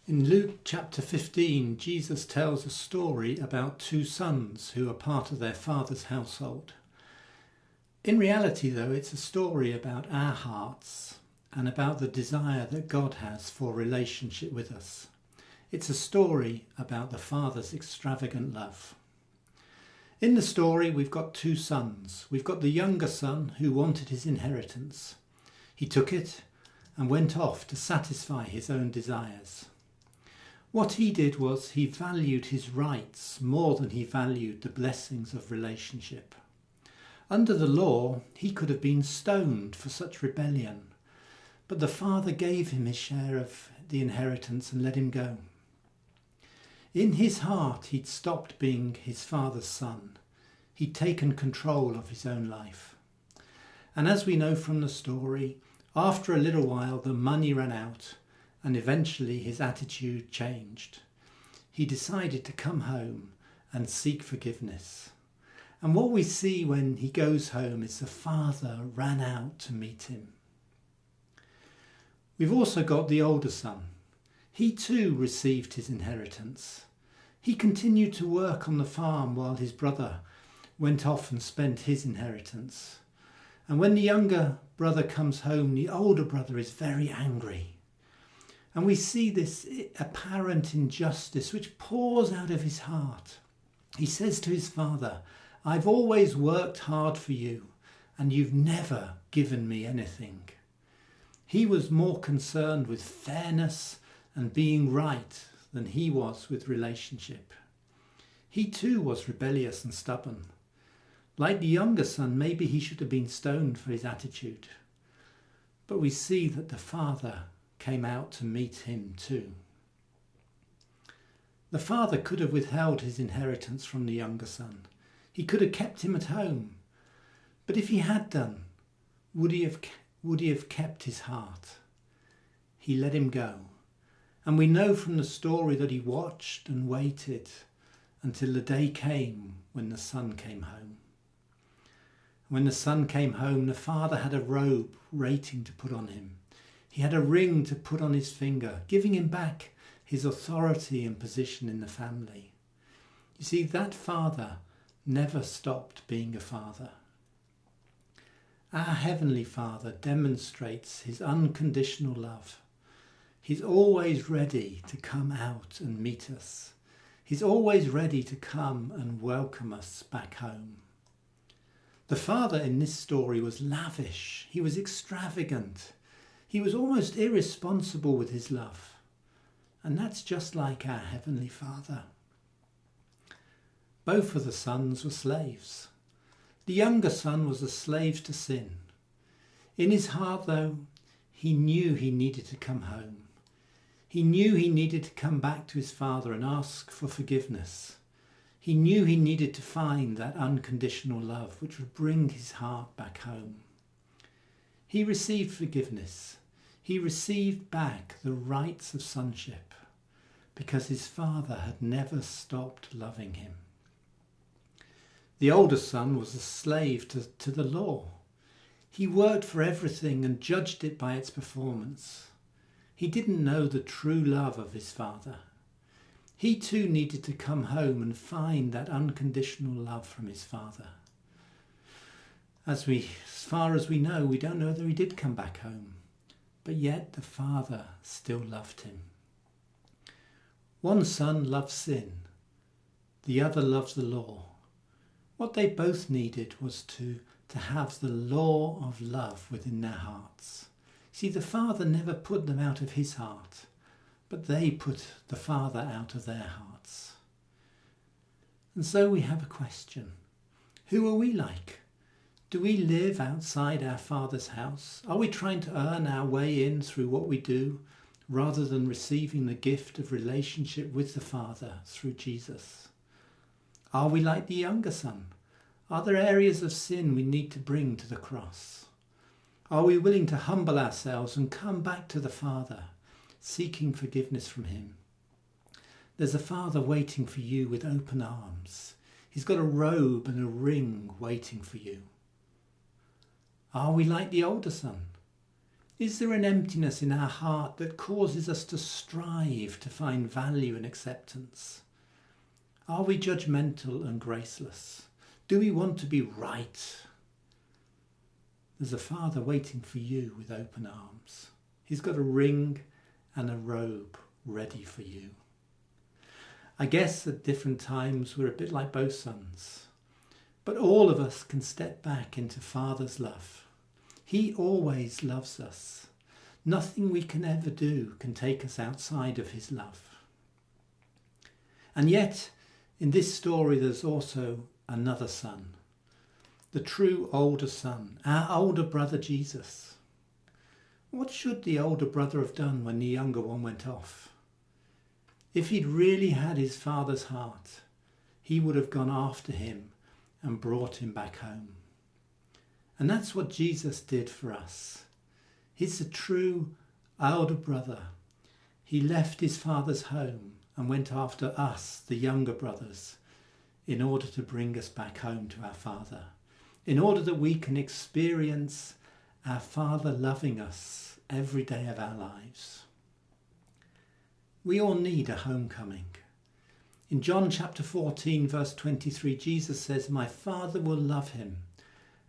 In Luke chapter 15, Jesus tells a story about two sons who are part of their father's household. In reality, though, it's a story about our hearts and about the desire that God has for relationship with us. It's a story about the Father's extravagant love. In the story, we've got two sons. We've got the younger son who wanted his inheritance. He took it and went off to satisfy his own desires. What he did was he valued his rights more than he valued the blessings of relationship. Under the law, he could have been stoned for such rebellion, but the father gave him his share of the inheritance and let him go. In his heart, he'd stopped being his father's son. He'd taken control of his own life. And as we know from the story, after a little while, the money ran out, and eventually his attitude changed. He decided to come home and seek forgiveness. And what we see when he goes home is the father ran out to meet him. We've also got the older son. He too received his inheritance. He continued to work on the farm while his brother went off and spent his inheritance. And when the younger brother comes home, the older brother is very angry. And we see this apparent injustice which pours out of his heart. He says to his father, "I've always worked hard for you, and you've never given me anything." He was more concerned with fairness and being right than he was with relationship. He too was rebellious and stubborn. Like the younger son, maybe he should have been stoned for his attitude. But we see that the father came out to meet him too. The father could have withheld his inheritance from the younger son. He could have kept him at home. But if he had done, would he have kept his heart? He let him go. And we know from the story that he watched and waited until the day came when the son came home. When the son came home, the father had a robe waiting to put on him. He had a ring to put on his finger, giving him back his authority and position in the family. You see, that father never stopped being a father. Our Heavenly Father demonstrates his unconditional love. He's always ready to come out and meet us. He's always ready to come and welcome us back home. The father in this story was lavish. He was extravagant. He was almost irresponsible with his love. And that's just like our Heavenly Father. Both of the sons were slaves. The younger son was a slave to sin. In his heart, though, he knew he needed to come home. He knew he needed to come back to his father and ask for forgiveness. He knew he needed to find that unconditional love which would bring his heart back home. He received forgiveness. He received back the rights of sonship because his father had never stopped loving him. The older son was a slave to the law. He worked for everything and judged it by its performance. He didn't know the true love of his father. He too needed to come home and find that unconditional love from his father. As far as we know, we don't know whether he did come back home, but yet the father still loved him. One son loved sin, the other loves the law. What they both needed was to have the law of love within their hearts. See, the father never put them out of his heart, but they put the father out of their hearts. And so we have a question. Who are we like? Do we live outside our Father's house? Are we trying to earn our way in through what we do, rather than receiving the gift of relationship with the Father through Jesus? Are we like the younger son? Are there areas of sin we need to bring to the cross? Are we willing to humble ourselves and come back to the Father, seeking forgiveness from him? There's a Father waiting for you with open arms. He's got a robe and a ring waiting for you. Are we like the older son? Is there an emptiness in our heart that causes us to strive to find value and acceptance? Are we judgmental and graceless? Do we want to be right? There's a Father waiting for you with open arms. He's got a ring and a robe ready for you. I guess at different times we're a bit like both sons, but all of us can step back into Father's love. He always loves us. Nothing we can ever do can take us outside of his love. And yet, in this story, there's also another son, the true older son, our older brother Jesus. What should the older brother have done when the younger one went off? If he'd really had his father's heart, he would have gone after him and brought him back home. And that's what Jesus did for us. He's a true older brother. He left his father's home and went after us, the younger brothers, in order to bring us back home to our Father, in order that we can experience our Father loving us every day of our lives. We all need a homecoming. In John chapter 14, verse 23, Jesus says, "My Father will love him,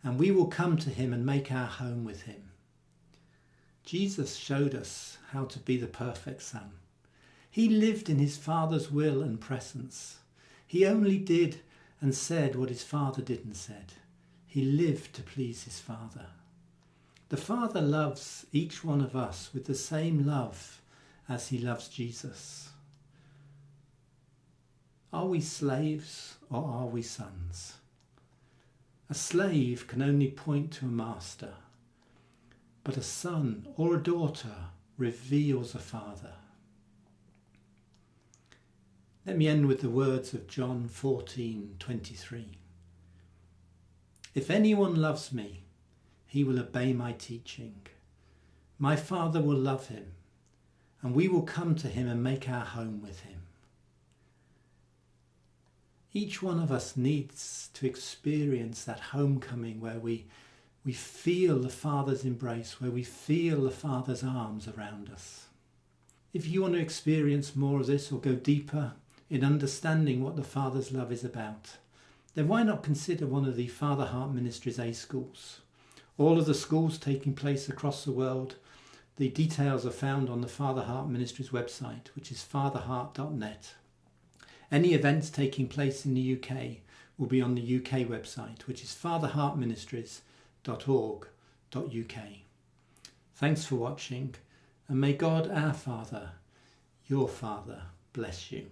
and we will come to him and make our home with him." Jesus showed us how to be the perfect son. He lived in his Father's will and presence. He only did and said what his Father did and said. He lived to please his Father. The Father loves each one of us with the same love as he loves Jesus. Are we slaves or are we sons? A slave can only point to a master, but a son or a daughter reveals a father. Let me end with the words of John 14:23. "If anyone loves me, he will obey my teaching. My Father will love him, and we will come to him and make our home with him." Each one of us needs to experience that homecoming where we feel the Father's embrace, where we feel the Father's arms around us. If you want to experience more of this or go deeper in understanding what the Father's love is about, then why not consider one of the Father Heart Ministries A schools? All of the schools taking place across the world, the details are found on the Father Heart Ministries website, which is fatherheart.net. Any events taking place in the UK will be on the UK website, which is fatherheartministries.org.uk. Thanks for watching, and may God our Father, your Father, bless you.